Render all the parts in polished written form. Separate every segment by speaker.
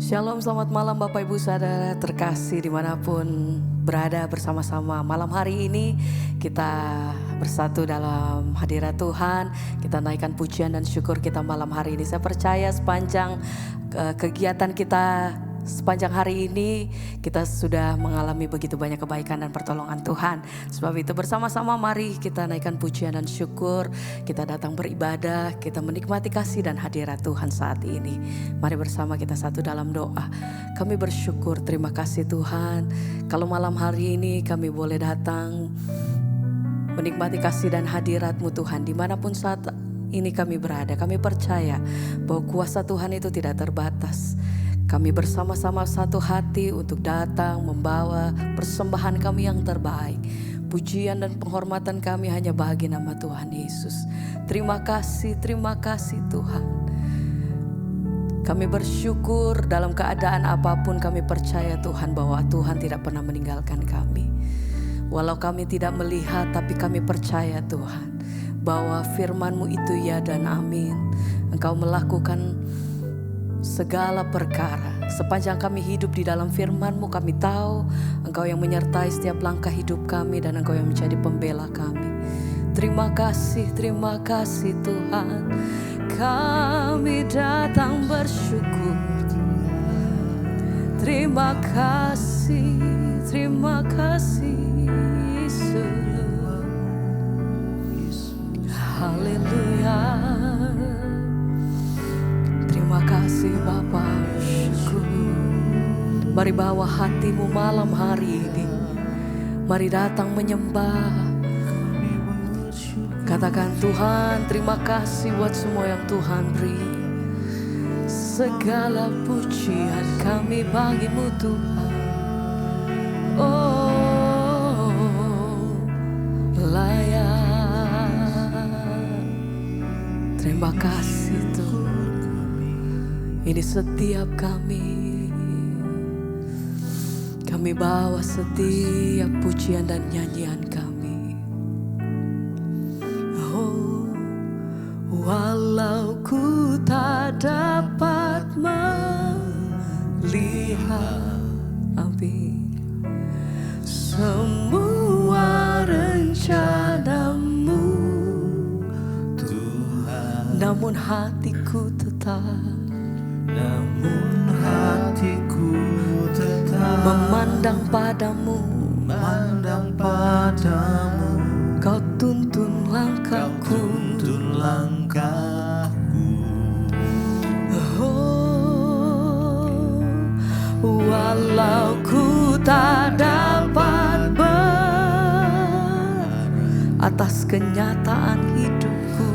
Speaker 1: Shalom, selamat malam Bapak Ibu Saudara terkasih dimanapun berada bersama-sama. Malam hari ini kita bersatu dalam hadirat Tuhan. Kita naikkan pujian dan syukur kita malam hari ini. Saya percaya sepanjang kegiatan kita sepanjang hari ini kita sudah mengalami begitu banyak kebaikan dan pertolongan Tuhan. Sebab itu bersama-sama mari kita naikkan pujian dan syukur. Kita datang beribadah, kita menikmati kasih dan hadirat Tuhan saat ini. Mari bersama kita satu dalam doa. Kami bersyukur, terima kasih Tuhan. Kalau malam hari ini kami boleh datang menikmati kasih dan hadirat-Mu Tuhan. Dimanapun saat ini kami berada, kami percaya bahwa kuasa Tuhan itu tidak terbatas. Kami bersama-sama satu hati untuk datang membawa persembahan kami yang terbaik. Pujian dan penghormatan kami hanya bagi nama Tuhan Yesus. Terima kasih Tuhan. Kami bersyukur dalam keadaan apapun, kami percaya Tuhan bahwa Tuhan tidak pernah meninggalkan kami. Walau kami tidak melihat, tapi kami percaya Tuhan bahwa firman-Mu itu ya dan amin. Engkau melakukan segala perkara. Sepanjang kami hidup di dalam firman-Mu, kami tahu Engkau yang menyertai setiap langkah hidup kami dan Engkau yang menjadi pembela kami. Terima kasih Tuhan. Kami datang bersyukur. Terima kasih Yesus. Haleluya. Terima kasih Bapa, syukur. Mari bawa hatimu malam hari ini. Mari datang menyembah. Katakan Tuhan, terima kasih buat semua yang Tuhan beri. Segala pujian kami bagi-Mu Tuhan. Oh, layak. Terima kasih Tuhan. Ini setiap kami bawa setiap pujian dan nyanyian kami. Oh, walau ku tak dapat melihat semua rencana-Mu Tuhan, namun hatiku tetap memandang padamu, Kau tuntun langkahku. Oh, walau ku tak dapat atas kenyataan hidupku,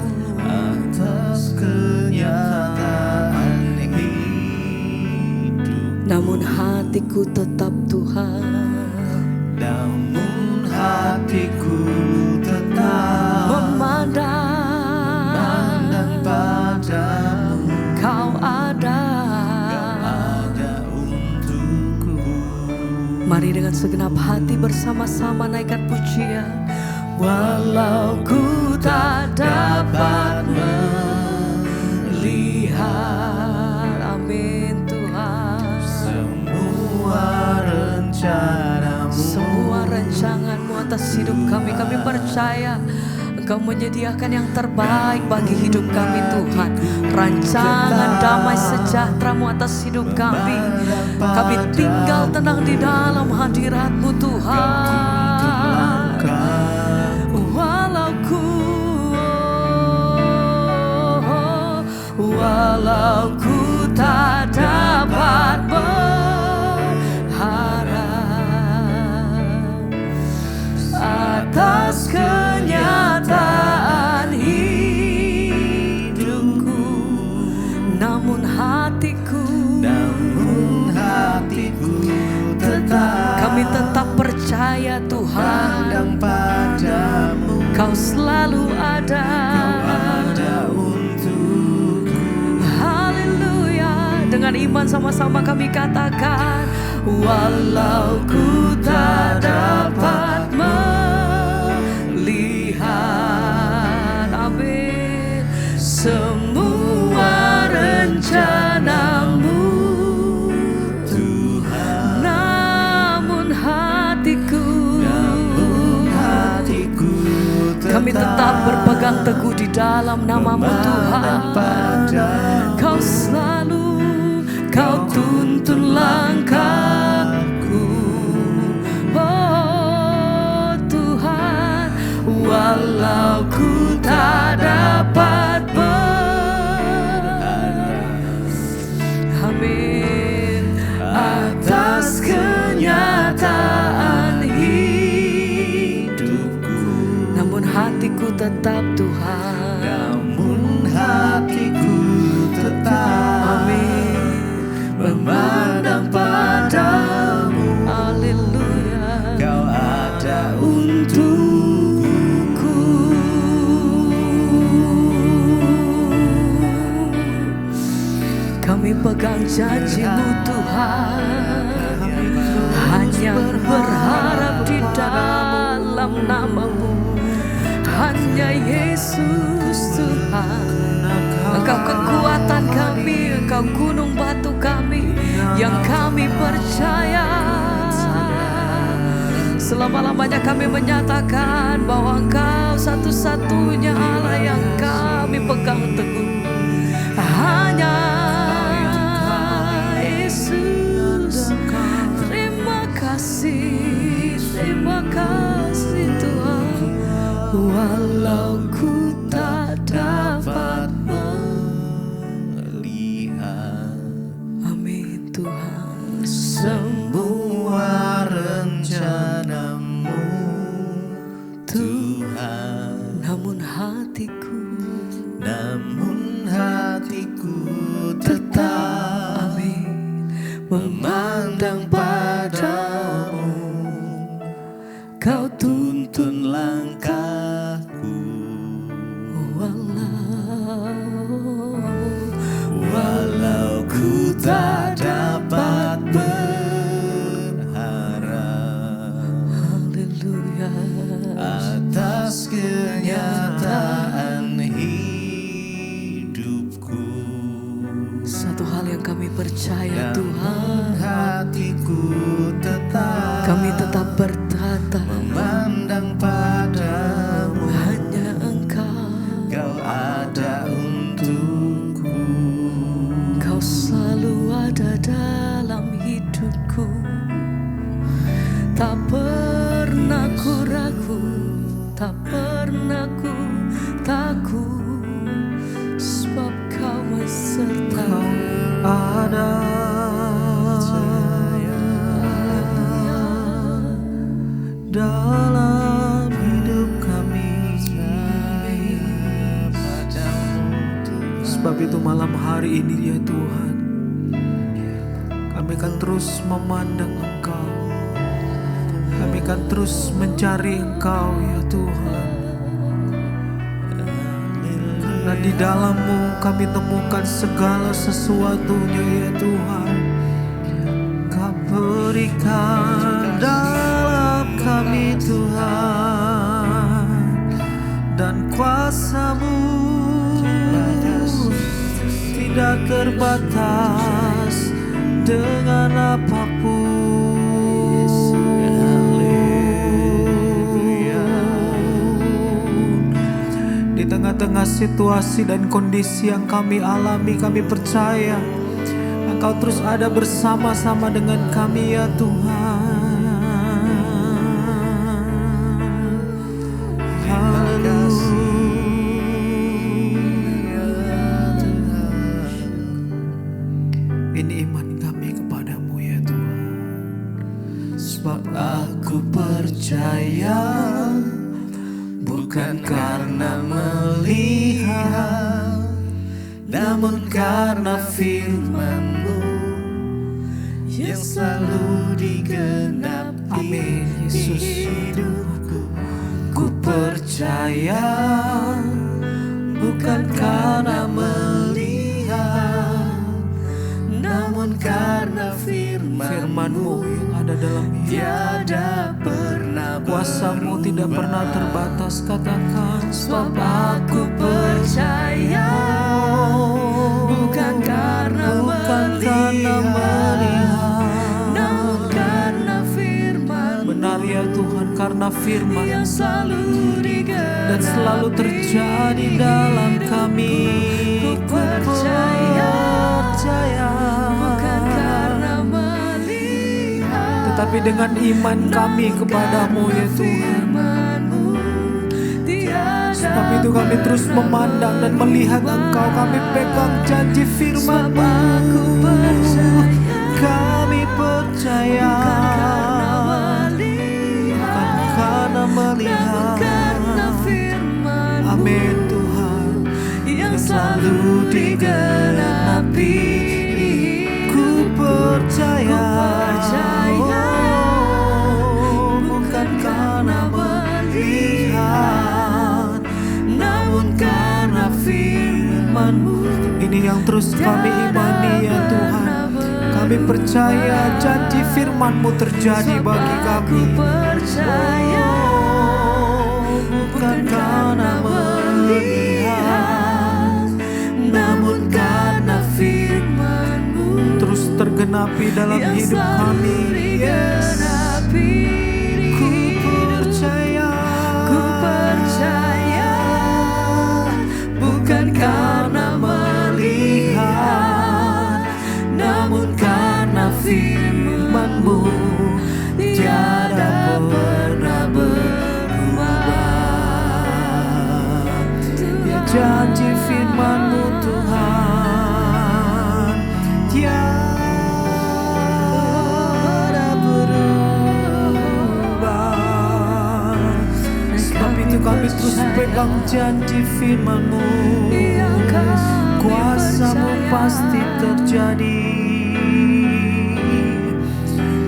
Speaker 1: namun hatiku tetap Tuhan.
Speaker 2: Namun hatiku tetap
Speaker 1: memandang
Speaker 2: padamu.
Speaker 1: Kau ada
Speaker 2: untukku.
Speaker 1: Mari dengan segenap hati bersama-sama naikkan pujian. Walau ku tak dapat melihat, amin Tuhan, semua rancangan-Mu atas hidup kami. Kami percaya Engkau menyediakan yang terbaik bagi hidup kami Tuhan. Rancangan damai sejahtera-Mu atas hidup kami. Kami tinggal tenang di dalam hadirat-Mu Tuhan. Walau ku tak dapat berharap atas kenyataan hidupku, namun hatiku tetap, kami tetap percaya Tuhan, Kau selalu ada. Dengan iman sama-sama kami katakan, walau ku tak dapat melihat, amin, semua rencana-Mu pegang teguh di dalam nama-Mu Tuhan. Kau selalu, Kau tuntun langkahku. Oh Tuhan, walau ku tak dapat amin, atas kenyataan hidupku, namun hatiku tetap Tuhan,
Speaker 2: namun hatiku tetap memandang padamu.
Speaker 1: Haleluya,
Speaker 2: Kau ada untukku.
Speaker 1: kami pegang janji-Mu Tuhan, hanya berharap di dalam nama-Mu, hanya Yesus Tuhan. Engkau kekuatan kami, Engkau gunung batu kami, yang kami percaya. Selama-lamanya kami menyatakan bahwa Engkau satu-satunya Allah yang kami pegang teguh. Hanya Yesus. Terima kasih Tuhan, walau ku tak dapat
Speaker 2: melihat.
Speaker 1: Amin Tuhan.
Speaker 2: Semua rencana-Mu Tuhan,
Speaker 1: Namun hatiku
Speaker 2: tetap memandang padamu. Kau tuntun langkahku. Walau ku tak dapat berharap
Speaker 1: Haleluya,
Speaker 2: atas kenyataan hidupku.
Speaker 1: satu hal yang kami percaya Tuhan,
Speaker 2: Hatiku tetap
Speaker 1: kami tetap berkata
Speaker 2: memandang padamu.
Speaker 1: hanya Engkau.
Speaker 2: Kau ada untukku.
Speaker 1: Kau selalu ada dalam hidupku. Tak pernah ku ragu, tak pernah ku takut, sebab Kau menyertai.
Speaker 2: Ada dalam hidup kami.
Speaker 3: Sebab itu malam hari ini ya Tuhan, kami akan terus memandang Engkau, kami akan terus mencari Engkau ya Tuhan. Karena di dalam-Mu kami temukan segala sesuatunya ya Tuhan. Kau berikan dalam kami Tuhan, dan kuasa-Mu tidak terbatas dengan apapun. Di tengah-tengah situasi dan kondisi yang kami alami, kami percaya Engkau terus ada bersama-sama dengan kami ya Tuhan. Haleluya. Ini iman kami kepadamu ya Tuhan.
Speaker 2: Sebab aku percaya, bukan karena melihat, namun karena firman-Mu yang selalu digenapi.
Speaker 3: Amin Yesus.
Speaker 2: Hidupku, ku percaya, bukan karena melihat, namun karena
Speaker 3: Firman-Mu yang ada dalam hidup.
Speaker 2: tiada pernah
Speaker 3: Kuasa-Mu tidak pernah terbatas, katakan.
Speaker 1: Sebab aku percaya, bukan karena melihat, namun karena firman.
Speaker 3: Benar ya Tuhan, karena karena firman
Speaker 2: yang selalu digenapi.
Speaker 3: dan selalu terjadi dalam kami.
Speaker 2: Ku percaya,
Speaker 3: Percaya.
Speaker 2: bukan karena melihat,
Speaker 3: Tetapi dengan iman kami kepadamu ya Tuhan.
Speaker 2: firman-Mu tiada.
Speaker 3: Sebab itu kami terus memandang dan melihat Engkau. Kami pegang janji firman-Mu.
Speaker 2: Aku percaya,
Speaker 3: Kami percaya. Bukan karena melihat.
Speaker 2: karena firman-Mu
Speaker 3: Amin Tuhan.
Speaker 2: yang selalu digenapi.
Speaker 3: Ku percaya.
Speaker 2: Oh,
Speaker 3: Bukan karena melihat,
Speaker 2: namun karena firman-Mu
Speaker 3: ini yang terus kami imani ya Tuhan. Kami percaya janji firman-Mu terjadi bagi kami.
Speaker 2: Aku percaya,
Speaker 3: Bukan karena melihat,
Speaker 2: namun karena firman-Mu
Speaker 3: terus tergenapi dalam
Speaker 2: yang
Speaker 3: hidup
Speaker 2: selalu
Speaker 3: kami. Yes.
Speaker 2: digenapi.
Speaker 3: Ku percaya.
Speaker 2: Ku percaya, bukan karena melihat, namun karena firman-Mu tiada pernah berubah.
Speaker 3: Ya janji firman-Mu Tuhan tiada berubah. Sebab itu kami terus pegang janji firman-Mu. Kuasa-Mu pasti terjadi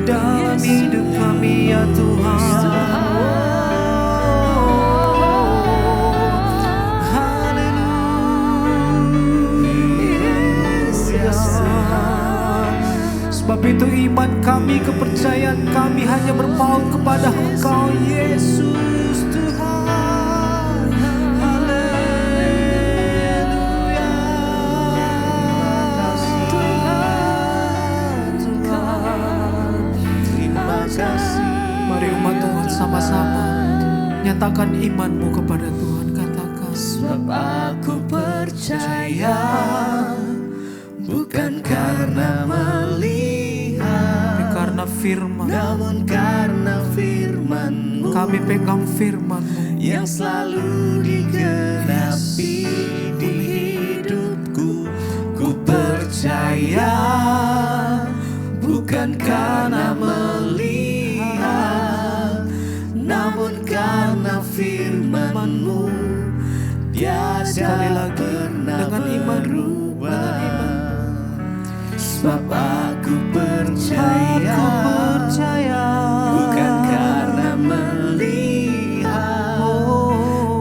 Speaker 3: dalam hidup kami ya Tuhan. Sebab itu iman kami, kepercayaan kami hanya berpaut kepada Engkau Yesus Tuhan. Haleluya. Tuhan,
Speaker 2: Terima kasih.
Speaker 3: mari umat Tuhan sama-sama nyatakan iman-Mu kepada Tuhan. Katakan.
Speaker 2: Sebab aku percaya, bukan karena melihat,
Speaker 3: Karena firman,
Speaker 2: namun karena firman-Mu
Speaker 3: kami pegang firman-Mu.
Speaker 2: yang selalu digenapi di hidupku. Ku percaya, bukan karena melihat, namun karena firman-Mu tiada
Speaker 3: Sekali lagi,
Speaker 2: pernah
Speaker 3: dengan iman.
Speaker 2: berubah. Sebab aku percaya, bukan karena melihat,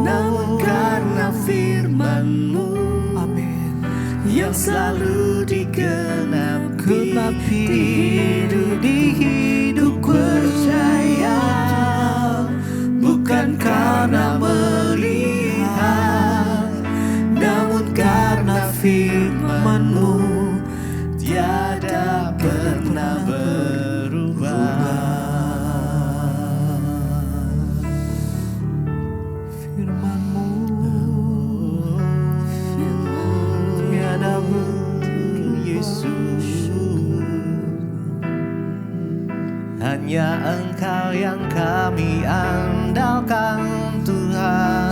Speaker 2: namun karena firman-Mu
Speaker 3: Amin.
Speaker 2: yang selalu digenapi
Speaker 3: Di hidupku.
Speaker 2: percaya, bukan karena melihat, namun karena firman-Mu tiada pernah berubah.
Speaker 3: Firman-Mu tiada berubah.
Speaker 2: Yesus, hanya Engkau yang kami andalkan Tuhan,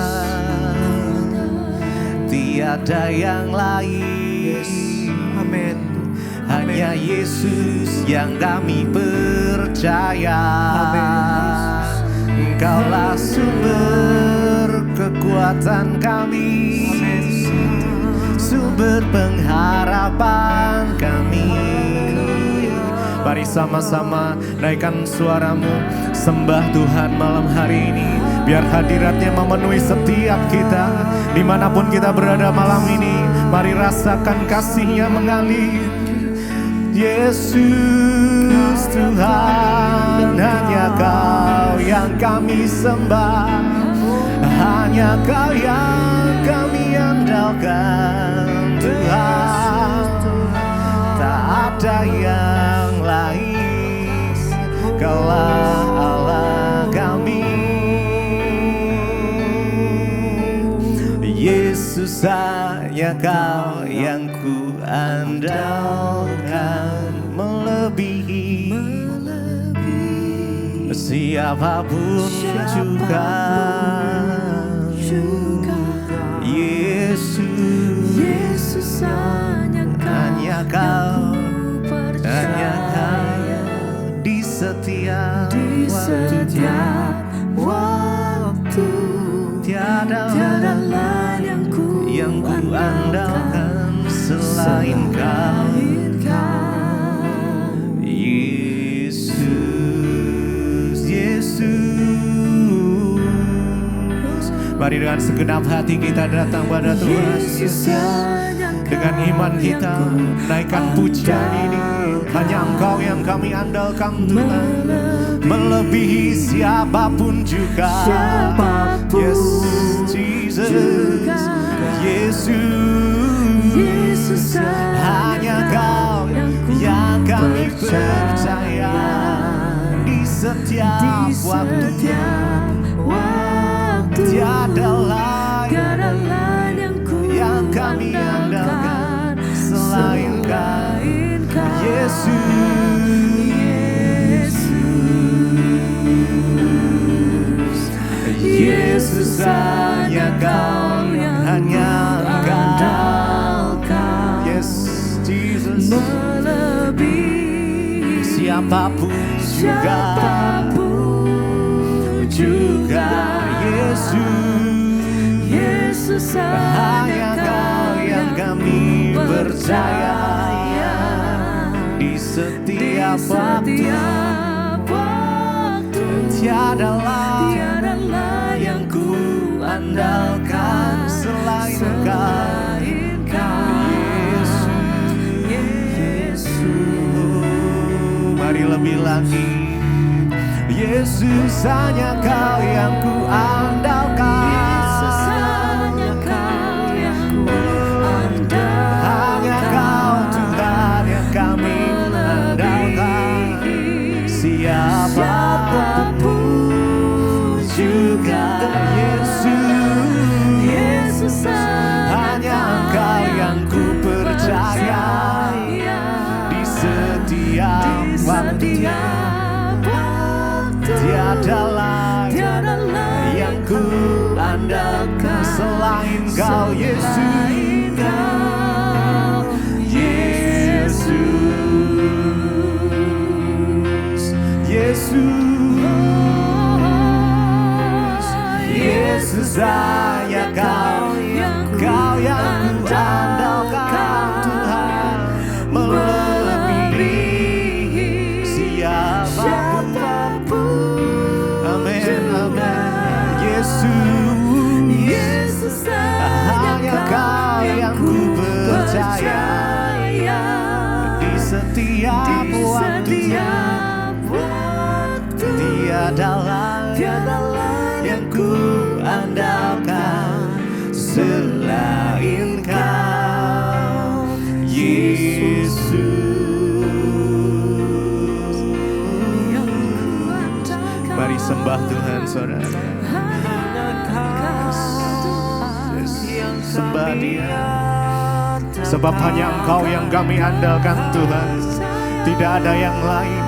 Speaker 2: tiada yang lain.
Speaker 3: Amin.
Speaker 2: Hanya Yesus yang kami percaya. Engkaulah sumber kekuatan kami, sumber pengharapan kami. Mari sama-sama naikkan suaramu, sembah Tuhan malam hari ini. Biar hadiratnya memenuhi setiap kita, dimanapun kita berada malam ini. Mari rasakan kasih-Nya mengalir. Yesus Tuhan, hanya Kau yang kami sembah, hanya Kau yang kami andalkan Tuhan. Tak ada yang lain, Kaulah Allah kami. hanya Kau yang ku andalkan, melebihi siapapun juga. Yesus, hanya Kau, hanya Kau di setiap waktu. Tiada lain yang ku andalkan selain Kau. Mari dengan segenap hati kita datang pada Tuhan Yesus. Dengan iman kita naikkan pujian ini. Hanya Engkau yang kami andalkan Tuhan, melebihi siapapun juga. Yes, Jesus, Yesus, hanya Kau yang kami percaya di setiap waktu. Tiada lain yang kami andalkan selain Kau. Yesus, hanya Kau, hanya Kau. Yes, Jesus, melebihi siapapun juga. Yesus, hanya Kau yang kami percaya di setiap waktu. Tiada lain yang ku andalkan selain Kau. Yesus, mari lebih lagi. Yesus, hanya Kau yang ku andalkan. Yesus, hanya Kau yang ku andalkan. Hanya Kau Tuhan yang kami andalkan. Siapapun juga. Yesus, hanya Engkau yang ku percaya di setiap waktu. Tiada lain yang ku andalkan selain Kau, Yesus. Yesus, hanya Kau yang ku andalkan Tuhan, melebihi siapapun. Amin, amin. Yesus, hanya Kau yang ku percaya di setiap waktu. Tiada lain yang ku andalkan selain Kau, Yesus. Mari sembah Tuhan, saudara. Sembah Dia, sebab hanya Engkau yang kami andalkan Tuhan. Tidak ada yang lain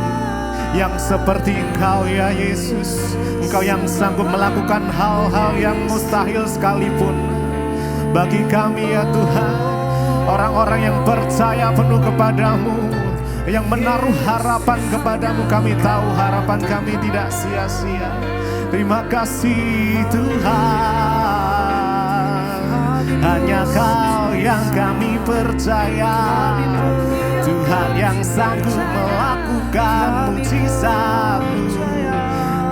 Speaker 2: yang seperti Engkau, ya Yesus. Engkau yang sanggup melakukan hal-hal yang mustahil sekalipun bagi kami, ya Tuhan. Orang-orang yang percaya penuh kepadamu, yang menaruh harapan kepadamu, kami tahu harapan kami tidak sia-sia. Terima kasih Tuhan. Hanya Kau yang kami percaya, Tuhan yang sanggup melakukan mujizat-Mu.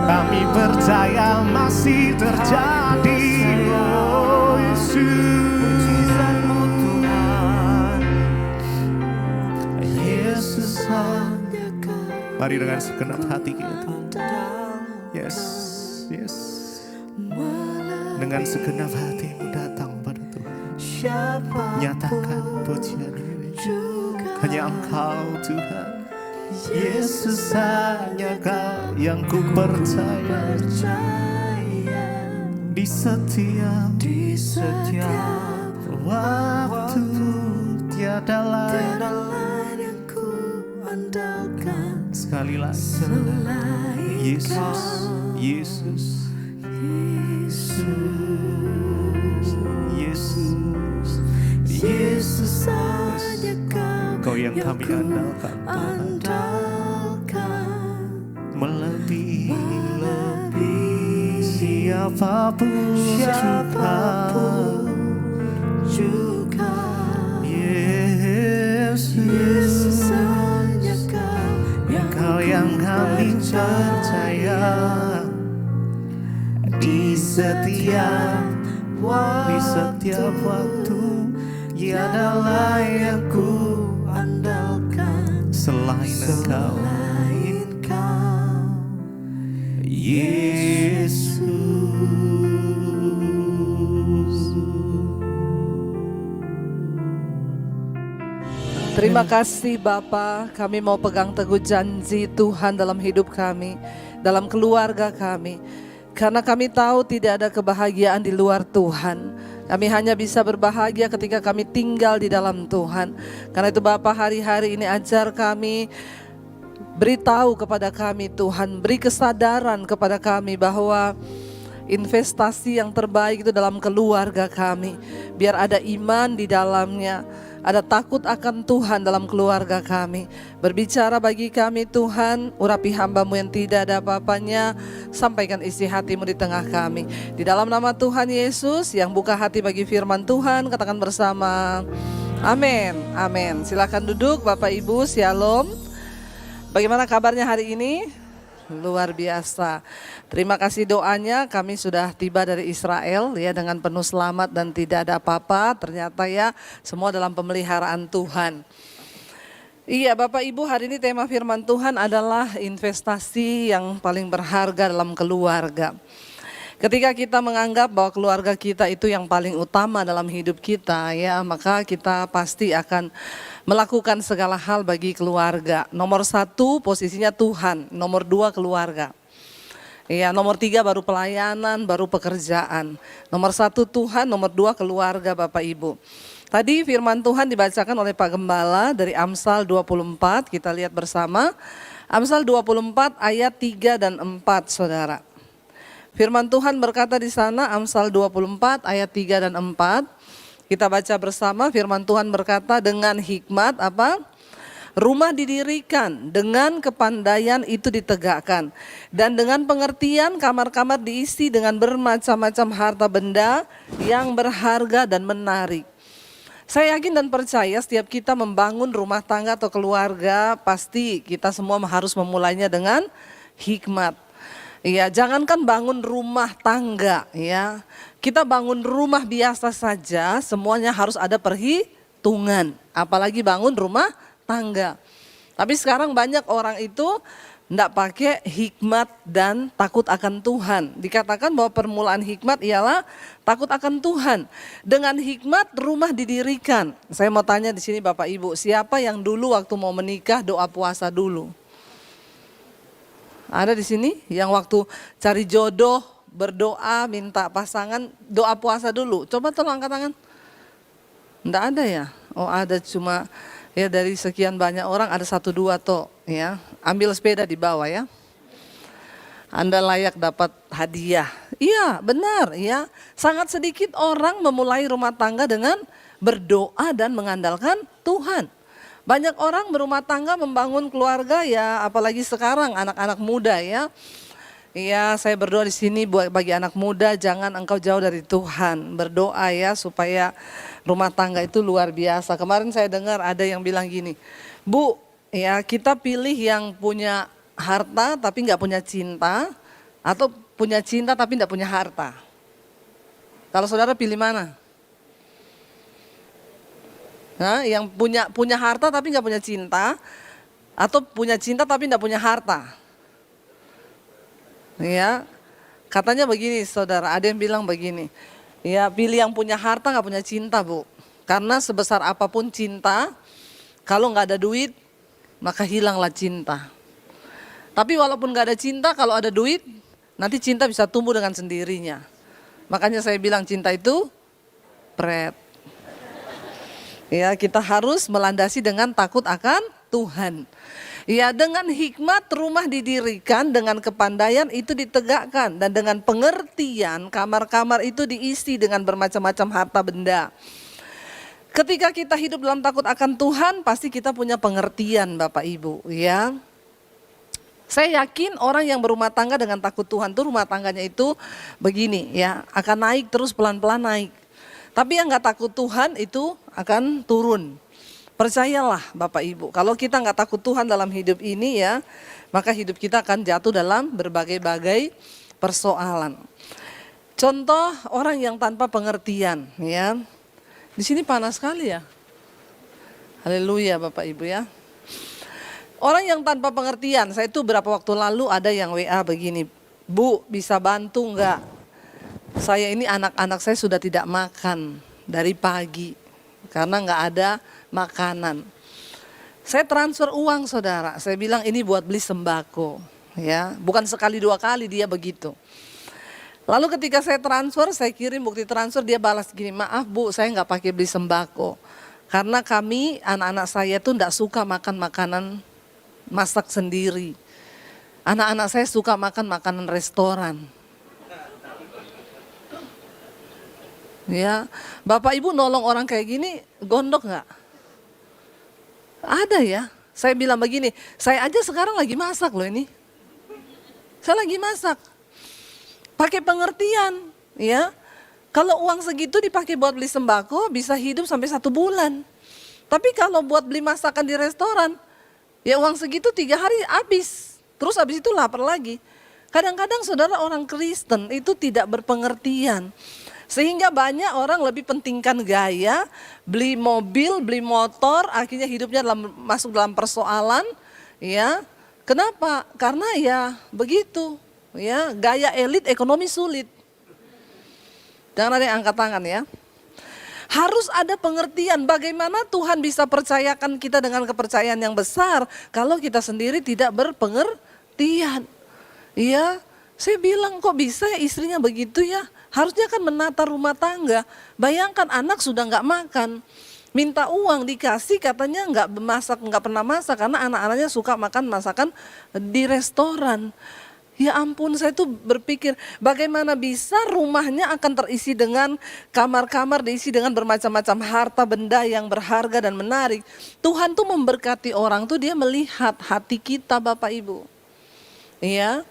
Speaker 2: Kami percaya masih terjadi, oh Yesus. Mujizat-Mu Tuhan, Yesus hanya Kau. Mari dengan segenap hati kita. Yes, yes. Dengan segenap hatimu datang pada Tuhan. Nyatakan pujian ini. Hanya Engkau Tuhan. Yesus, hanya Kau yang ku percaya di setiap waktu, tiada lain
Speaker 1: yang ku andalkan
Speaker 2: sekali lagi.
Speaker 1: selain
Speaker 2: Yesus, Yesus, Yesus,
Speaker 1: Yesus saja
Speaker 2: Kau yang kami andalkan, melebihi siapapun
Speaker 1: juga.
Speaker 2: Yesus,
Speaker 1: Hanya
Speaker 2: Kau yang kami percaya di setiap waktu, tiada lain yang ku
Speaker 1: andalkan
Speaker 2: selain Engkau, Yesus.
Speaker 4: Terima kasih Bapa, kami mau pegang teguh janji Tuhan dalam hidup kami, dalam keluarga kami. Karena kami tahu tidak ada kebahagiaan di luar Tuhan. Kami hanya bisa berbahagia ketika kami tinggal di dalam Tuhan. Karena itu Bapa, hari-hari ini ajar kami, beritahu kepada kami Tuhan, beri kesadaran kepada kami bahwa investasi yang terbaik itu dalam keluarga kami. Biar ada iman di dalamnya, ada takut akan Tuhan dalam keluarga kami. Berbicara bagi kami Tuhan, urapi hamba-Mu yang tidak ada apa-apanya, sampaikan isi hati-Mu di tengah kami. Di dalam nama Tuhan Yesus yang buka hati bagi firman Tuhan, katakan bersama, amin, amin. Silakan duduk Bapak Ibu, shalom. Bagaimana kabarnya hari ini? Luar biasa. Terima kasih doanya, kami sudah tiba dari Israel ya dengan penuh selamat dan tidak ada apa-apa. Ternyata ya semua dalam pemeliharaan Tuhan. Iya Bapak Ibu, hari ini tema firman Tuhan adalah investasi yang paling berharga dalam keluarga. Ketika kita menganggap bahwa keluarga kita itu yang paling utama dalam hidup kita ya, maka kita pasti akan melakukan segala hal bagi keluarga. Nomor 1 posisinya Tuhan, nomor 2 keluarga. Ya, nomor 3 baru pelayanan, baru pekerjaan. Nomor 1 Tuhan, nomor 2 keluarga Bapak Ibu. Tadi firman Tuhan dibacakan oleh Pak Gembala dari Amsal 24, kita lihat bersama. Amsal 24 ayat 3 dan 4 Saudara. Firman Tuhan berkata di sana, Amsal 24 ayat 3 dan 4. Kita baca bersama, firman Tuhan berkata, dengan hikmat apa? Rumah didirikan, dengan kepandaian itu ditegakkan. Dan dengan pengertian kamar-kamar diisi dengan bermacam-macam harta benda yang berharga dan menarik. Saya yakin dan percaya setiap kita membangun rumah tangga atau keluarga, pasti kita semua harus memulainya dengan hikmat. Ya, jangankan bangun rumah tangga ya. Kita bangun rumah biasa saja, semuanya harus ada perhitungan. Apalagi bangun rumah tangga. Tapi sekarang banyak orang itu enggak pakai hikmat dan takut akan Tuhan. Dikatakan bahwa permulaan hikmat ialah takut akan Tuhan. Dengan hikmat rumah didirikan. Saya mau tanya di sini Bapak Ibu, siapa yang dulu waktu mau menikah doa puasa dulu? Ada di sini yang waktu cari jodoh, berdoa, minta pasangan, doa puasa dulu. Coba tolong angkat tangan. Enggak ada ya? Oh ada, cuma ya dari sekian banyak orang ada 1-2 toh ya. Ambil sepeda di bawah ya. Anda layak dapat hadiah. Iya benar ya. Sangat sedikit orang memulai rumah tangga dengan berdoa dan mengandalkan Tuhan. Banyak orang berumah tangga membangun keluarga ya, apalagi sekarang anak-anak muda ya. Ya, saya berdoa di sini buat bagi anak muda, jangan engkau jauh dari Tuhan. Berdoa ya supaya rumah tangga itu luar biasa. Kemarin saya dengar ada yang bilang gini, Bu, ya kita pilih yang punya harta tapi nggak punya cinta, atau punya cinta tapi nggak punya harta. Kalau saudara pilih mana? Nah, yang punya harta tapi nggak punya cinta, atau punya cinta tapi nggak punya harta. Ya, katanya begini saudara, ada yang bilang begini, ya pilih yang punya harta nggak punya cinta Bu. Karena sebesar apapun cinta, kalau nggak ada duit, maka hilanglah cinta. Tapi walaupun nggak ada cinta, kalau ada duit, nanti cinta bisa tumbuh dengan sendirinya. Makanya saya bilang cinta itu pret. Ya, kita harus melandasi dengan takut akan Tuhan. Ya, dengan hikmat rumah didirikan, dengan kepandaian itu ditegakkan, dan dengan pengertian kamar-kamar itu diisi dengan bermacam-macam harta benda. Ketika kita hidup dalam takut akan Tuhan, pasti kita punya pengertian Bapak Ibu, ya. Saya yakin orang yang berumah tangga dengan takut Tuhan tuh rumah tangganya itu begini ya, akan naik terus pelan-pelan naik. Tapi yang gak takut Tuhan itu akan turun. Percayalah Bapak Ibu, kalau kita nggak takut Tuhan dalam hidup ini ya, maka hidup kita akan jatuh dalam berbagai-bagai persoalan. Contoh orang yang tanpa pengertian ya. Di sini panas sekali ya. Haleluya Bapak Ibu ya. Orang yang tanpa pengertian, saya itu berapa waktu lalu ada yang WA begini, Bu bisa bantu nggak? Saya ini anak-anak saya sudah tidak makan dari pagi karena nggak ada makanan. Saya transfer uang saudara, saya bilang ini buat beli sembako ya, bukan sekali dua kali dia begitu. Lalu ketika saya transfer, saya kirim bukti transfer, dia balas gini, maaf Bu saya nggak pakai beli sembako. Karena kami anak-anak saya tuh nggak suka makan makanan masak sendiri. Anak-anak saya suka makan makanan restoran. Ya, Bapak Ibu nolong orang kayak gini gondok nggak? Ada ya. Saya bilang begini, saya aja sekarang lagi masak loh ini. Saya lagi masak. Pakai pengertian, ya. Kalau uang segitu dipakai buat beli sembako bisa hidup sampai 1 bulan. Tapi kalau buat beli masakan di restoran, ya uang segitu 3 hari habis. Terus habis itu lapar lagi. Kadang-kadang saudara orang Kristen itu tidak berpengertian. Sehingga banyak orang lebih pentingkan gaya, beli mobil, beli motor, akhirnya hidupnya masuk dalam persoalan, ya. Kenapa? Karena ya begitu, ya, gaya elit ekonomi sulit. Jangan ada yang angkat tangan ya. Harus ada pengertian bagaimana Tuhan bisa percayakan kita dengan kepercayaan yang besar kalau kita sendiri tidak berpengertian. Iya, saya bilang kok bisa ya istrinya begitu ya. Harusnya kan menata rumah tangga. Bayangkan anak sudah nggak makan, minta uang dikasih katanya nggak masak, nggak pernah masak karena anak-anaknya suka makan masakan di restoran. Ya ampun, saya tuh berpikir bagaimana bisa rumahnya akan terisi dengan kamar-kamar diisi dengan bermacam-macam harta benda yang berharga dan menarik. Tuhan tuh memberkati orang tuh dia melihat hati kita Bapak Ibu. Iya.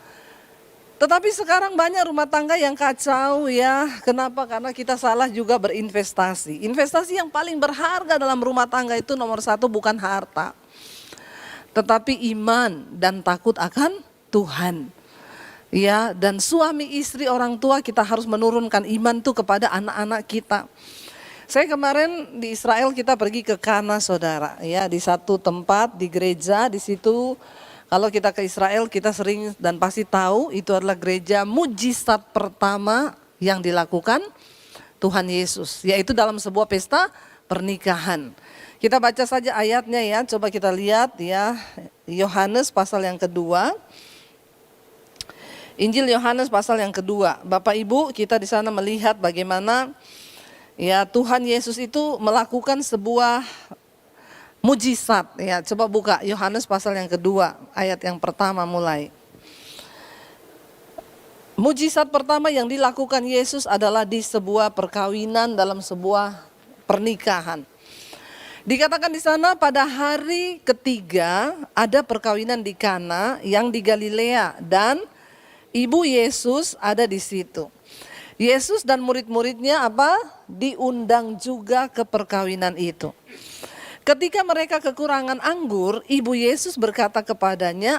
Speaker 4: Tetapi sekarang banyak rumah tangga yang kacau ya. Kenapa? Karena kita salah juga berinvestasi. Investasi yang paling berharga dalam rumah tangga itu nomor 1 bukan harta. Tetapi iman dan takut akan Tuhan. Ya, dan suami istri orang tua kita harus menurunkan iman tuh kepada anak-anak kita. Saya kemarin di Israel kita pergi ke Kana saudara. Ya, di satu tempat di gereja di situ. Kalau kita ke Israel kita sering dan pasti tahu itu adalah gereja mujizat pertama yang dilakukan Tuhan Yesus. Yaitu dalam sebuah pesta pernikahan. Kita baca saja ayatnya ya, coba kita lihat ya. Yohanes pasal yang kedua. Injil Yohanes pasal yang kedua. Bapak Ibu kita di sana melihat bagaimana ya Tuhan Yesus itu melakukan sebuah mujizat ya, coba buka Yohanes pasal yang kedua ayat yang pertama mulai. Mujizat pertama yang dilakukan Yesus adalah di sebuah perkawinan dalam sebuah pernikahan. Dikatakan di sana pada hari ketiga ada perkawinan di Kana yang di Galilea dan ibu Yesus ada di situ. Yesus dan murid-muridnya diundang juga ke perkawinan itu. Ketika mereka kekurangan anggur, ibu Yesus berkata kepadanya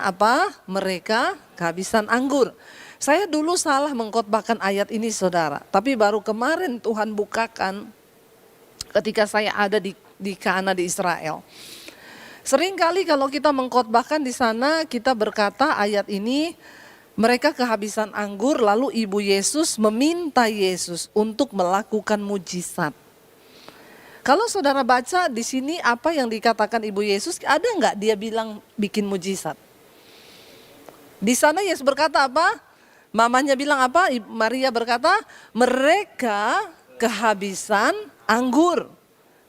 Speaker 4: mereka kehabisan anggur. Saya dulu salah mengkhotbahkan ayat ini saudara, tapi baru kemarin Tuhan bukakan ketika saya ada di Kana di Israel. Seringkali kalau kita mengkhotbahkan di sana kita berkata ayat ini mereka kehabisan anggur lalu ibu Yesus meminta Yesus untuk melakukan mujizat. Kalau saudara baca di sini apa yang dikatakan ibu Yesus, ada nggak dia bilang bikin mujizat? Di sana Yesus berkata apa? Mamanya bilang apa? Maria berkata, mereka kehabisan anggur.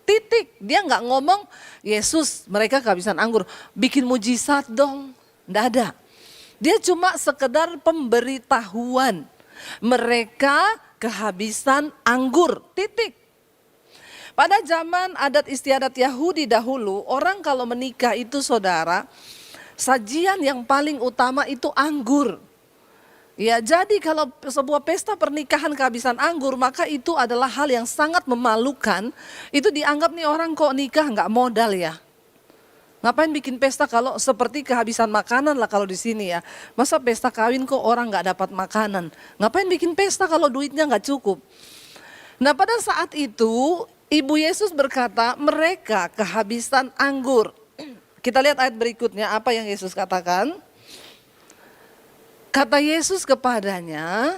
Speaker 4: Titik. Dia nggak ngomong, Yesus mereka kehabisan anggur, bikin mujizat dong. Nggak ada. Dia cuma sekedar pemberitahuan. Mereka kehabisan anggur, titik. Pada zaman adat istiadat Yahudi dahulu, orang kalau menikah itu saudara, sajian yang paling utama itu anggur. Ya, jadi kalau sebuah pesta pernikahan kehabisan anggur, maka itu adalah hal yang sangat memalukan. Itu dianggap nih orang kok nikah nggak modal ya. Ngapain bikin pesta kalau seperti kehabisan makanan lah kalau di sini ya. Masa pesta kawin kok orang nggak dapat makanan. Ngapain bikin pesta kalau duitnya nggak cukup. Nah pada saat itu Ibu Yesus berkata mereka kehabisan anggur. Kita lihat ayat berikutnya apa yang Yesus katakan. Kata Yesus kepadanya,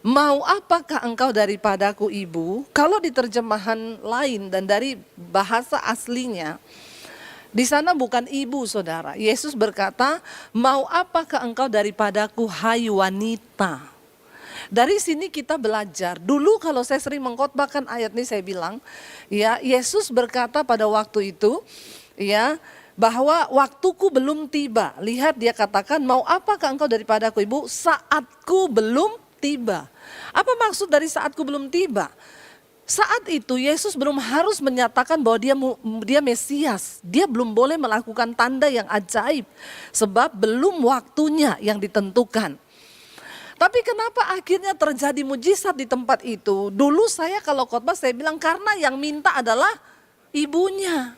Speaker 4: mau apakah engkau daripadaku ibu? Kalau di terjemahan lain dan dari bahasa aslinya, di sana bukan ibu saudara. Yesus berkata, mau apakah engkau daripadaku hai wanita? Dari sini kita belajar. Dulu kalau saya sering mengkhotbahkan ayat ini saya bilang, ya Yesus berkata pada waktu itu, ya bahwa waktuku belum tiba. Lihat dia katakan, mau apakah engkau daripadaku ibu? Saatku belum tiba. Apa maksud dari saatku belum tiba? Saat itu Yesus belum harus menyatakan bahwa dia Mesias. Dia belum boleh melakukan tanda yang ajaib. Sebab belum waktunya yang ditentukan. Tapi kenapa akhirnya terjadi mujizat di tempat itu? Dulu saya kalau khotbah saya bilang karena yang minta adalah ibunya.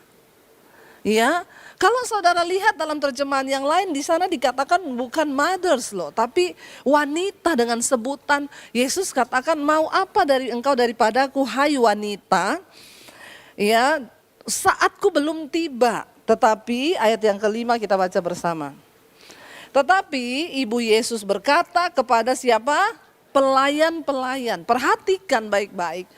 Speaker 4: Ya, kalau saudara lihat dalam terjemahan yang lain di sana dikatakan bukan mothers loh, tapi wanita dengan sebutan. Yesus katakan mau apa dari engkau daripadaku hai wanita? Ya, saatku belum tiba. Tetapi ayat yang kelima kita baca bersama. Tetapi Ibu Yesus berkata kepada siapa? Pelayan-pelayan. Perhatikan baik-baik.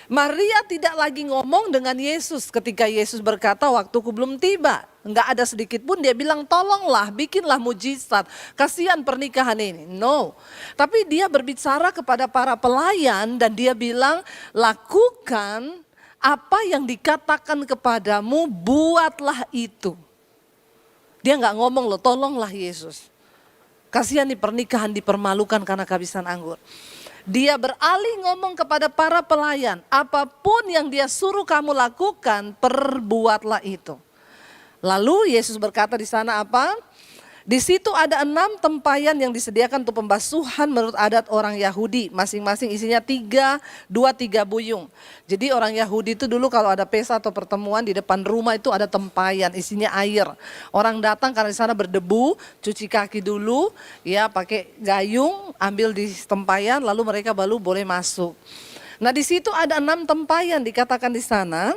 Speaker 4: Maria tidak lagi ngomong dengan Yesus ketika Yesus berkata waktuku belum tiba. Enggak ada sedikit pun dia bilang tolonglah bikinlah mujizat. Kasihan pernikahan ini. No. Tapi dia berbicara kepada para pelayan dan dia bilang lakukan apa yang dikatakan kepadamu, buatlah itu. Dia enggak ngomong loh tolonglah Yesus. Kasihan nih pernikahan dipermalukan karena kehabisan anggur. Dia beralih ngomong kepada para pelayan, apapun yang dia suruh kamu lakukan, perbuatlah itu. Lalu Yesus berkata di sana apa? Di situ ada 6 tempayan yang disediakan untuk pembasuhan menurut adat orang Yahudi. Masing-masing isinya 3 buyung. Jadi orang Yahudi itu dulu kalau ada pesta atau pertemuan di depan rumah itu ada tempayan isinya air. Orang datang karena di sana berdebu, cuci kaki dulu, ya pakai gayung, ambil di tempayan lalu mereka baru boleh masuk. Nah di situ ada 6 tempayan dikatakan di sana.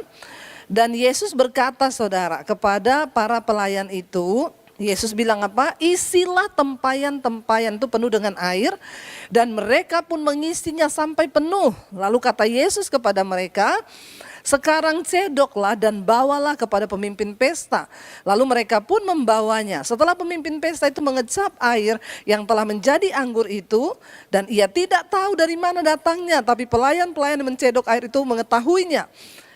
Speaker 4: Dan Yesus berkata saudara kepada para pelayan itu, Yesus bilang apa? Isilah tempayan-tempayan itu penuh dengan air dan mereka pun mengisinya sampai penuh. Lalu kata Yesus kepada mereka, sekarang cedoklah dan bawalah kepada pemimpin pesta. Lalu mereka pun membawanya. Setelah pemimpin pesta itu mengecap air yang telah menjadi anggur itu dan ia tidak tahu dari mana datangnya, tapi pelayan-pelayan yang mencedok air itu mengetahuinya.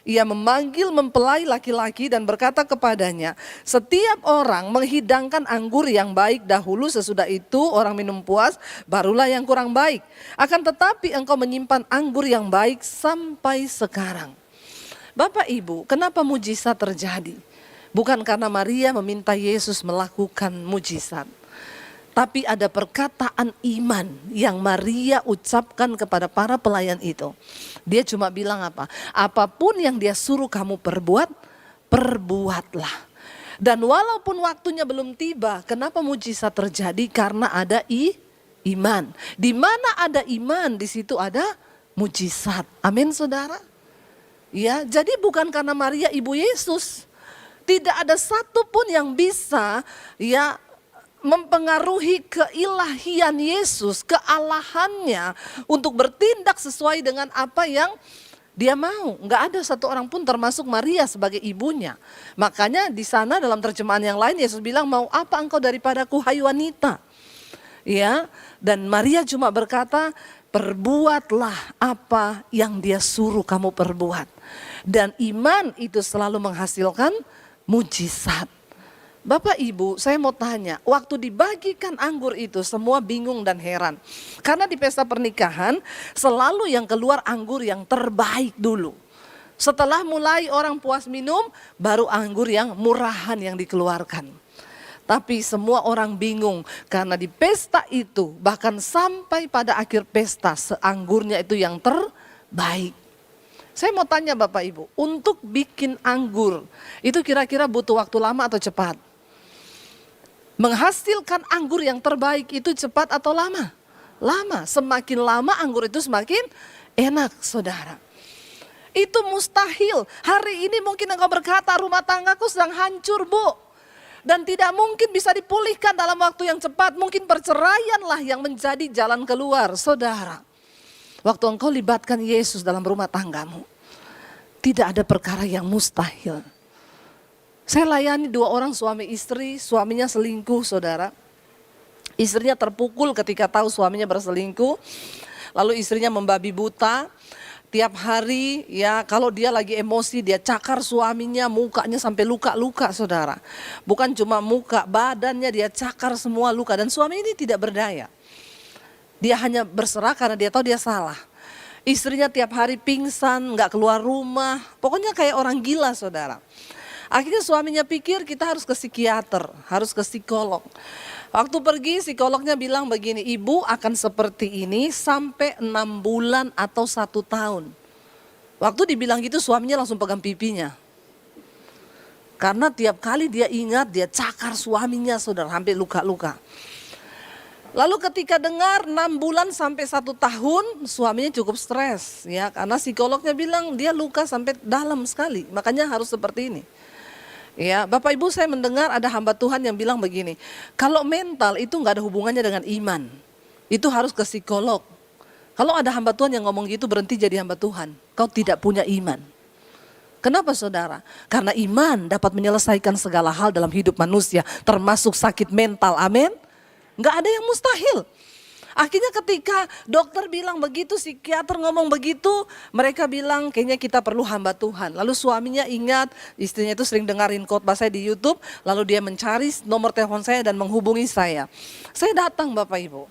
Speaker 4: Ia memanggil mempelai laki-laki dan berkata kepadanya, setiap orang menghidangkan anggur yang baik dahulu, sesudah itu orang minum puas, barulah yang kurang baik. Akan tetapi engkau menyimpan anggur yang baik sampai sekarang. Bapak Ibu, kenapa mujizat terjadi? Bukan karena Maria meminta Yesus melakukan mujizat. Tapi ada perkataan iman yang Maria ucapkan kepada para pelayan itu. Dia cuma bilang apa? Apapun yang dia suruh kamu perbuat, perbuatlah. Dan walaupun waktunya belum tiba, kenapa mujizat terjadi? Karena ada iman. Di mana ada iman, di situ ada mujizat. Amin saudara. Ya, jadi bukan karena Maria ibu Yesus. Tidak ada satupun yang bisa ya mempengaruhi keilahian Yesus, kealahannya untuk bertindak sesuai dengan apa yang dia mau. Enggak ada satu orang pun termasuk Maria sebagai ibunya. Makanya di sana dalam terjemahan yang lain Yesus bilang, mau apa engkau daripadaku hai wanita? Ya, dan Maria cuma berkata, perbuatlah apa yang dia suruh kamu perbuat. Dan iman itu selalu menghasilkan mujizat. Bapak Ibu, saya mau tanya, waktu dibagikan anggur itu semua bingung dan heran. Karena di pesta pernikahan selalu yang keluar anggur yang terbaik dulu. Setelah mulai orang puas minum, baru anggur yang murahan yang dikeluarkan. Tapi semua orang bingung karena di pesta itu bahkan sampai pada akhir pesta anggurnya itu yang terbaik. Saya mau tanya Bapak Ibu, untuk bikin anggur itu kira-kira butuh waktu lama atau cepat? Menghasilkan anggur yang terbaik itu cepat atau lama? Lama, semakin lama anggur itu semakin enak saudara. Itu mustahil, hari ini mungkin engkau berkata rumah tanggaku sedang hancur Bu. Dan tidak mungkin bisa dipulihkan dalam waktu yang cepat, mungkin perceraianlah yang menjadi jalan keluar saudara. Waktu engkau libatkan Yesus dalam rumah tanggamu, tidak ada perkara yang mustahil. Saya layani 2 orang suami istri, suaminya selingkuh saudara. Istrinya terpukul ketika tahu suaminya berselingkuh. Lalu istrinya membabi buta. Tiap hari ya kalau dia lagi emosi dia cakar suaminya, mukanya sampai luka-luka saudara. Bukan cuma muka, badannya dia cakar semua luka. Dan suami ini tidak berdaya. Dia hanya berserah karena dia tahu dia salah. Istrinya tiap hari pingsan, gak keluar rumah. Pokoknya kayak orang gila saudara. Akhirnya suaminya pikir kita harus ke psikiater, harus ke psikolog. Waktu pergi psikolognya bilang begini, ibu akan seperti ini sampai 6 bulan atau 1 tahun. Waktu dibilang gitu suaminya langsung pegang pipinya. Karena tiap kali dia ingat dia cakar suaminya saudara, hampir luka-luka. Lalu ketika dengar 6 bulan sampai 1 tahun suaminya cukup stres ya. Karena psikolognya bilang dia luka sampai dalam sekali, makanya harus seperti ini. Ya, Bapak Ibu saya mendengar ada hamba Tuhan yang bilang begini, kalau mental itu nggak ada hubungannya dengan iman, itu harus ke psikolog. Kalau ada hamba Tuhan yang ngomong gitu berhenti jadi hamba Tuhan, kau tidak punya iman. Kenapa saudara? Karena iman dapat menyelesaikan segala hal dalam hidup manusia, termasuk sakit mental, amin. Nggak ada yang mustahil. Akhirnya ketika dokter bilang begitu, psikiater ngomong begitu, mereka bilang kayaknya kita perlu hamba Tuhan. Lalu suaminya ingat, istrinya itu sering dengerin khotbah saya di YouTube, lalu dia mencari nomor telepon saya dan menghubungi saya. Saya datang Bapak Ibu.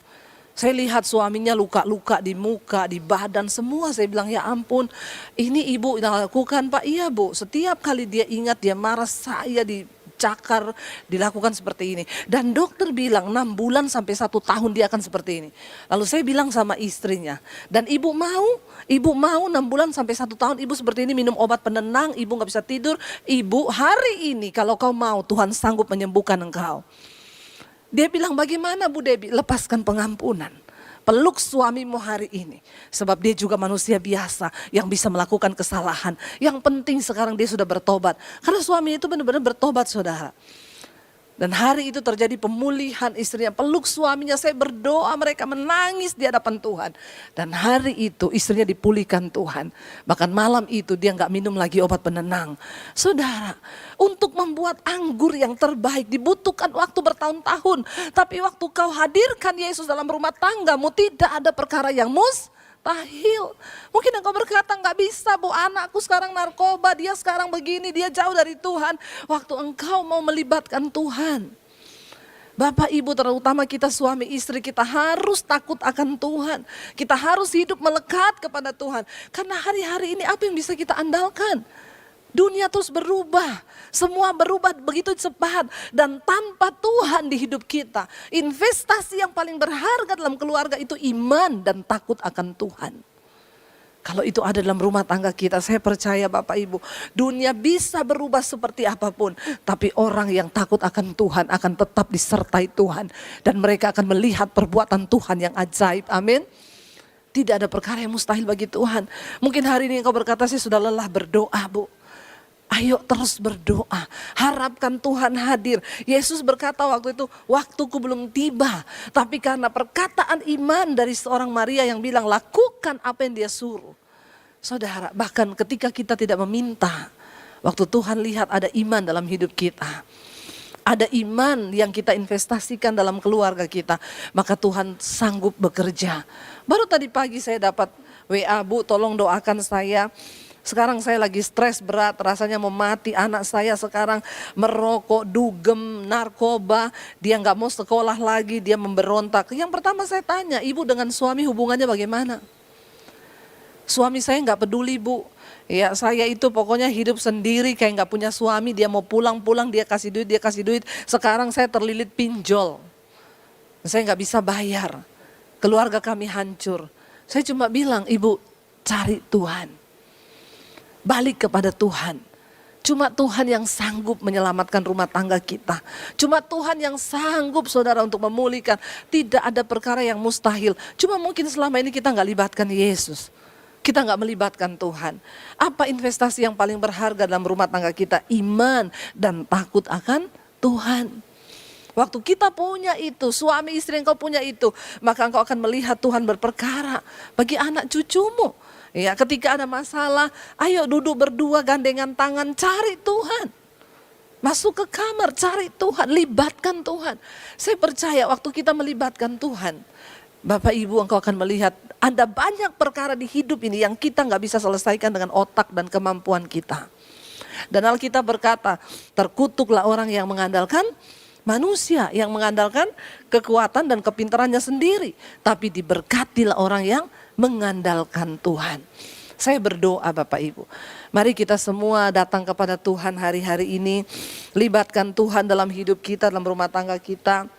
Speaker 4: Saya lihat suaminya luka-luka di muka, di badan semua. Saya bilang ya ampun, ini ibu yang lakukan Pak. Iya Bu, setiap kali dia ingat dia marah saya dicakar, dilakukan seperti ini. Dan dokter bilang 6 bulan sampai 1 tahun dia akan seperti ini. Lalu saya bilang sama istrinya, dan ibu mau 6 bulan sampai 1 tahun ibu seperti ini minum obat penenang, ibu gak bisa tidur. Ibu hari ini kalau kau mau Tuhan sanggup menyembuhkan engkau. Dia bilang bagaimana Bu Debbie, lepaskan pengampunan. Peluk suamimu hari ini. Sebab dia juga manusia biasa yang bisa melakukan kesalahan. Yang penting sekarang dia sudah bertobat. Karena suami itu benar-benar bertobat saudara. Dan hari itu terjadi pemulihan istrinya. Peluk suaminya, saya berdoa mereka menangis di hadapan Tuhan. Dan hari itu istrinya dipulihkan Tuhan. Bahkan malam itu dia gak minum lagi obat penenang. Saudara, untuk membuat anggur yang terbaik dibutuhkan waktu bertahun-tahun. Tapi waktu kau hadirkan Yesus dalam rumah tanggamu tidak ada perkara yang mustahil. Mungkin engkau berkata gak bisa Bu, anakku sekarang narkoba, dia sekarang begini, dia jauh dari Tuhan. Waktu engkau mau melibatkan Tuhan. Bapak Ibu terutama kita suami istri kita harus takut akan Tuhan. Kita harus hidup melekat kepada Tuhan. Karena hari-hari ini apa yang bisa kita andalkan? Dunia terus berubah, semua berubah begitu cepat dan tanpa Tuhan di hidup kita. Investasi yang paling berharga dalam keluarga itu iman dan takut akan Tuhan. Kalau itu ada dalam rumah tangga kita, saya percaya Bapak Ibu, dunia bisa berubah seperti apapun. Tapi orang yang takut akan Tuhan akan tetap disertai Tuhan. Dan mereka akan melihat perbuatan Tuhan yang ajaib, amin. Tidak ada perkara yang mustahil bagi Tuhan. Mungkin hari ini engkau berkata, saya sudah lelah berdoa Bu. Ayo terus berdoa, harapkan Tuhan hadir. Yesus berkata waktu itu, waktuku belum tiba. Tapi karena perkataan iman dari seorang Maria yang bilang, lakukan apa yang dia suruh. Saudara, bahkan ketika kita tidak meminta, waktu Tuhan lihat ada iman dalam hidup kita. Ada iman yang kita investasikan dalam keluarga kita, maka Tuhan sanggup bekerja. Baru tadi pagi saya dapat WA, Bu tolong doakan saya. Sekarang saya lagi stres berat, rasanya mau mati. Anak saya sekarang merokok, dugem, narkoba. Dia nggak mau sekolah lagi, dia memberontak. Yang pertama saya tanya, ibu dengan suami hubungannya bagaimana? Suami saya nggak peduli, Bu. Ya, saya itu pokoknya hidup sendiri kayak nggak punya suami. Dia mau pulang-pulang, dia kasih duit, dia kasih duit. Sekarang saya terlilit pinjol. Saya nggak bisa bayar. Keluarga kami hancur. Saya cuma bilang, ibu cari Tuhan. Balik kepada Tuhan. Cuma Tuhan yang sanggup menyelamatkan rumah tangga kita. Cuma Tuhan yang sanggup saudara untuk memulihkan. Tidak ada perkara yang mustahil. Cuma mungkin selama ini kita nggak libatkan Yesus. Kita nggak melibatkan Tuhan. Apa investasi yang paling berharga dalam rumah tangga kita? Iman dan takut akan Tuhan. Waktu kita punya itu, suami istri engkau punya itu, maka engkau akan melihat Tuhan berperkara bagi anak cucumu. Ya, ketika ada masalah, ayo duduk berdua gandengan tangan, cari Tuhan. Masuk ke kamar, cari Tuhan, libatkan Tuhan. Saya percaya waktu kita melibatkan Tuhan, Bapak Ibu engkau akan melihat ada banyak perkara di hidup ini yang kita nggak bisa selesaikan dengan otak dan kemampuan kita. Dan Alkitab berkata, terkutuklah orang yang mengandalkan manusia, yang mengandalkan kekuatan dan kepintarannya sendiri. Tapi diberkatilah orang yang mengandalkan Tuhan. Saya berdoa Bapak Ibu, mari kita semua datang kepada Tuhan hari-hari ini. Libatkan Tuhan dalam hidup kita, dalam rumah tangga kita.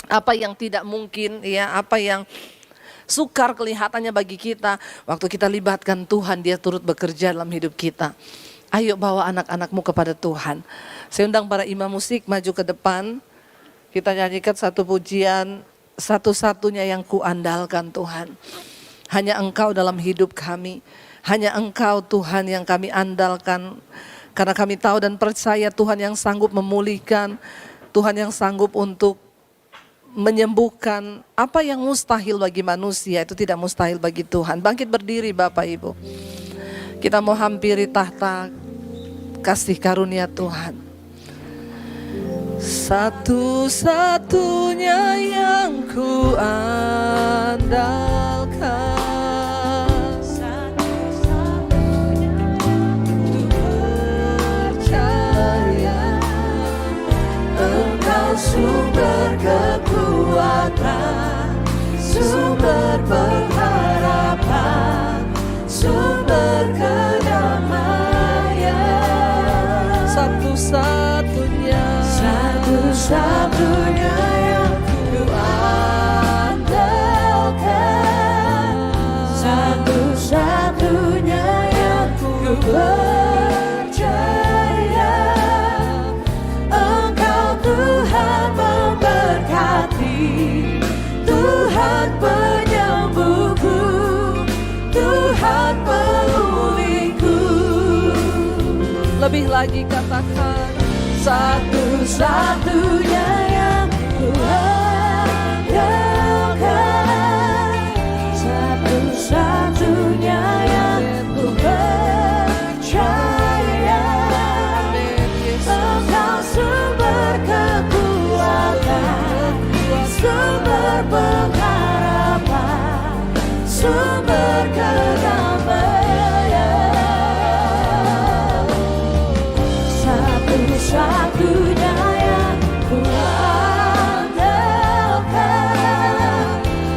Speaker 4: Apa yang tidak mungkin, ya, apa yang sukar kelihatannya bagi kita, waktu kita libatkan Tuhan, Dia turut bekerja dalam hidup kita. Ayo bawa anak-anakmu kepada Tuhan. Saya undang para imam musik maju ke depan. Kita nyanyikan satu pujian, satu-satunya yang kuandalkan Tuhan. Hanya Engkau dalam hidup kami. Hanya Engkau Tuhan yang kami andalkan. Karena kami tahu dan percaya Tuhan yang sanggup memulihkan. Tuhan yang sanggup untuk menyembuhkan. Apa yang mustahil bagi manusia itu tidak mustahil bagi Tuhan. Bangkit berdiri Bapak Ibu. Kita mau hampiri tahta kasih karunia Tuhan. Satu-satunya yang ku andalkan. Sumber kekuatan, sumber pengharapan, sumber kedamaian. Satu-satunya, satu-satunya yang ku andalkan, satu-satunya yang ku percaya. Tuhan memberkati, Tuhan penyembuhku, Tuhan pemulihku. Lebih lagi katakan, satu-satunya yang ku andalkan, satu-satunya yang ku percaya. Engkau sumber kekuatan, sumber pengharapan, sumber kedamaian. Satu-satunya yang ku andalkan,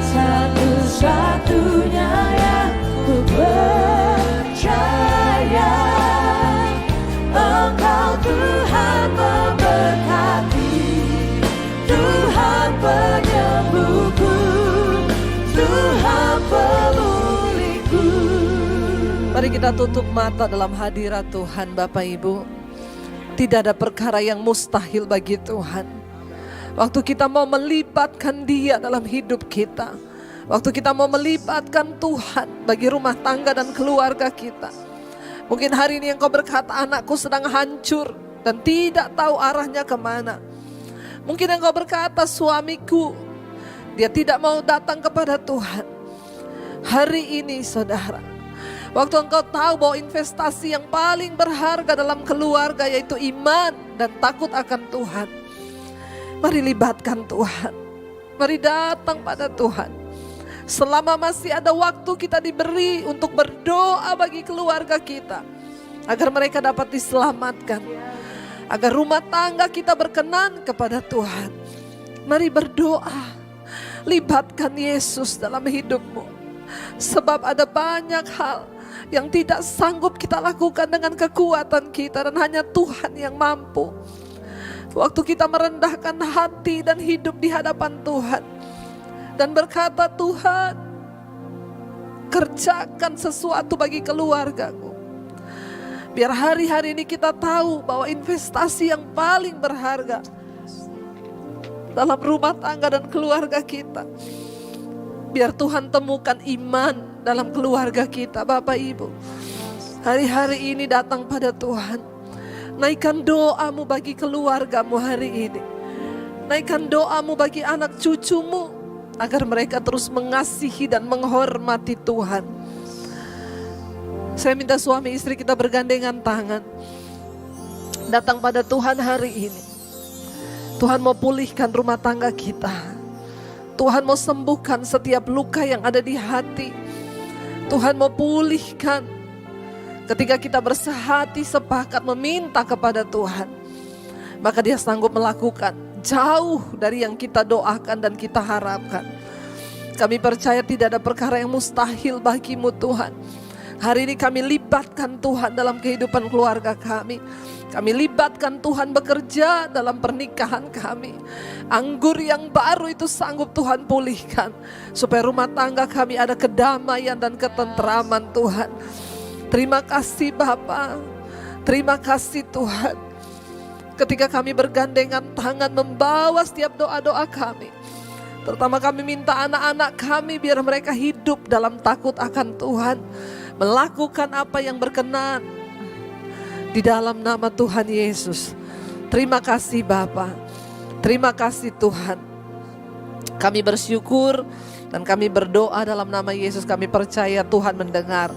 Speaker 4: satu-satunya yang ku percaya. Engkau Tuhan memberkati, Tuhan penyembuhku, Tuhan pemulihku. Mari kita tutup mata dalam hadirat Tuhan Bapak Ibu. Tidak ada perkara yang mustahil bagi Tuhan. Waktu kita mau melibatkan Dia dalam hidup kita, waktu kita mau melibatkan Tuhan bagi rumah tangga dan keluarga kita. Mungkin hari ini engkau berkata, anakku sedang hancur dan tidak tahu arahnya kemana. Mungkin engkau berkata, suamiku, dia tidak mau datang kepada Tuhan. Hari ini saudara, waktu engkau tahu bahwa investasi yang paling berharga dalam keluarga yaitu iman dan takut akan Tuhan. Mari libatkan Tuhan. Mari datang pada Tuhan. Selama masih ada waktu kita diberi untuk berdoa bagi keluarga kita, agar mereka dapat diselamatkan, agar rumah tangga kita berkenan kepada Tuhan. Mari berdoa, libatkan Yesus dalam hidupmu. Sebab ada banyak hal yang tidak sanggup kita lakukan dengan kekuatan kita, dan hanya Tuhan yang mampu. Waktu kita merendahkan hati dan hidup di hadapan Tuhan dan berkata, Tuhan, kerjakan sesuatu bagi keluargaku. Biar hari-hari ini kita tahu bahwa investasi yang paling berharga dalam rumah tangga dan keluarga kita, biar Tuhan temukan iman dalam keluarga kita. Bapak Ibu, hari-hari ini datang pada Tuhan. Naikkan doamu bagi keluargamu hari ini. Naikkan doamu bagi anak cucumu, agar mereka terus mengasihi dan menghormati Tuhan. Saya minta suami istri kita bergandengan tangan, datang pada Tuhan hari ini. Tuhan mau pulihkan rumah tangga kita. Tuhan mau sembuhkan setiap luka yang ada di hati. Tuhan mau pulihkan. Ketika kita bersehati sepakat meminta kepada Tuhan, maka Dia sanggup melakukan jauh dari yang kita doakan dan kita harapkan. Kami percaya tidak ada perkara yang mustahil bagimu Tuhan. Hari ini kami libatkan Tuhan dalam kehidupan keluarga kami. Kami libatkan Tuhan bekerja dalam pernikahan kami. Anggur yang baru itu sanggup Tuhan pulihkan, supaya rumah tangga kami ada kedamaian dan ketentraman Tuhan. Terima kasih Bapa, terima kasih Tuhan. Ketika kami bergandengan tangan membawa setiap doa-doa kami, terutama kami minta anak-anak kami biar mereka hidup dalam takut akan Tuhan, melakukan apa yang berkenan di dalam nama Tuhan Yesus. Terima kasih Bapa, terima kasih Tuhan. Kami bersyukur dan kami berdoa dalam nama Yesus. Kami percaya Tuhan mendengar.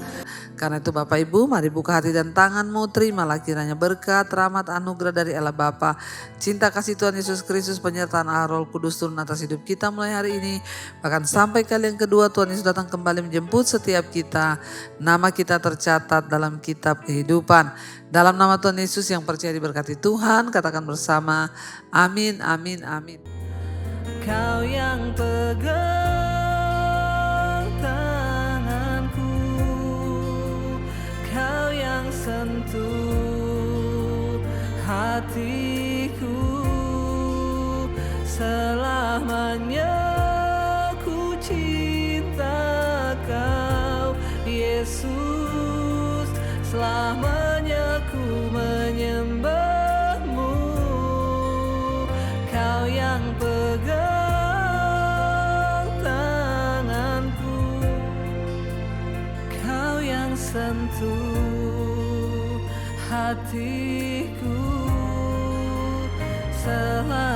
Speaker 5: Karena itu Bapak Ibu, mari buka hati dan tanganmu, terimalah kiranya berkat, rahmat, anugerah dari Allah Bapa, cinta kasih Tuhan Yesus Kristus, penyertaan Allah Roh Kudus turun atas hidup kita mulai hari ini, bahkan sampai kali yang kedua Tuhan Yesus datang kembali menjemput setiap kita. Nama kita tercatat dalam kitab kehidupan. Dalam nama Tuhan Yesus yang percaya diberkati Tuhan, katakan bersama, amin, amin, amin.
Speaker 3: Kau yang pegang tanganku, Kau yang sentuh hatiku, selamanya ku cinta Kau Yesus, selamanya ku menyembahmu. Kau yang pegang tanganku, Kau yang sentuh hatiku, selamanya